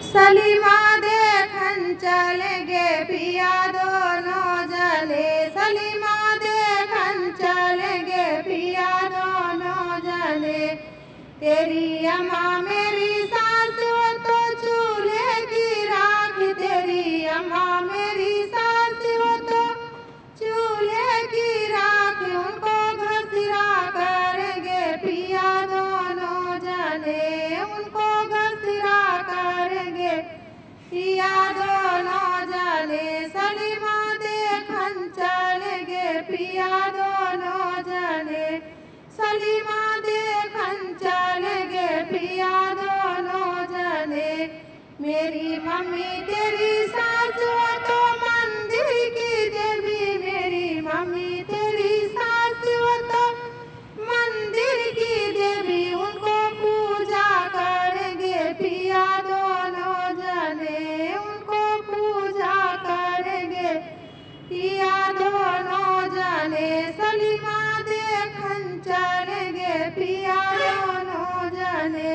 सलीमा देखन चलेंगे पिया दोनों जने, सलीमा देखन चलेंगे पिया दोनों जने। तेरी अम्मा मेरी सास वो तो चूल्हे की राख, तेरी अम्मा मेरी सास वो तो चूल्हे की राख। उनको घसीरा करेंगे पिया दोनों जने, उनको घसीरा करेंगे पिया दोनों जने। सलीमा देखन चलेंगे पिया दोनों जने, सलीमा देखन चलेंगे पिया दोनों जने। मेरी मम्मी तेरी सास वो तो मंदिर की देवी, मेरी मम्मी तेरी सास वो तो मंदिर की देवी। उनको पूजा करेंगे पिया दोनों जने, उनको पूजा करेंगे पिया दोनों जने। सलीमा देखन चलेंगे पिया दोनों जने,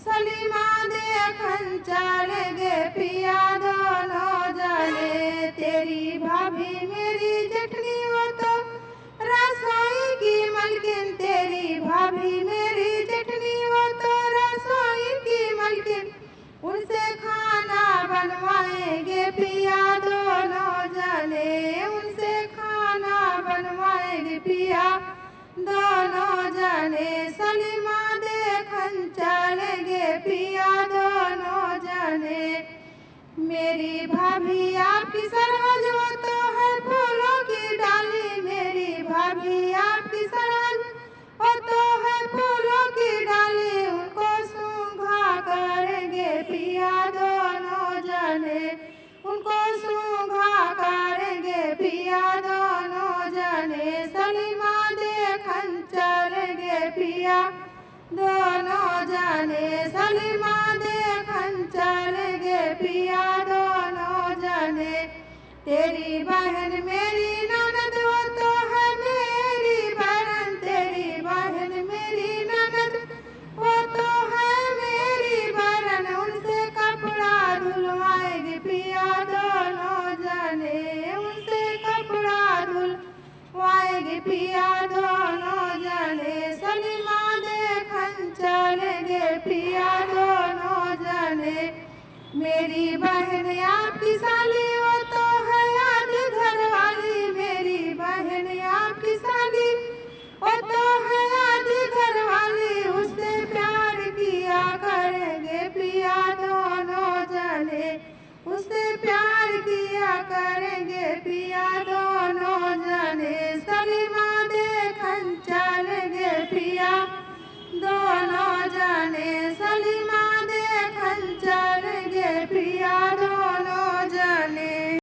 सलीमा देखन चलेंगे पिया दोनों जने। तेरी भाभी मेरी जेठनी वो तो रसोई की मलकिन, तेरी भाभी मेरी जेठनी वो तो रसोई की मलकिन। उनसे खाना बनवाएंगे पिया दोनों जने, उनसे खाना बनवाएंगे पिया दोनों जने। सलीमा देखन चलेंगे पिया दोनों जने। मेरी भाभी आपकी सरहद वो तो है फूलों की डाली, मेरी भाभी आपकी सरहद वो तो है फूलों की डाली। उनको सूंघा करेंगे पिया दोनों जने, उनको सूंघा करेंगे पिया दोनों जने। सलीमा देखन चलेंगे पिया दोनों जने, सलीमा देखन चलेंगे पिया दोनों जने। तेरी बहन मेरी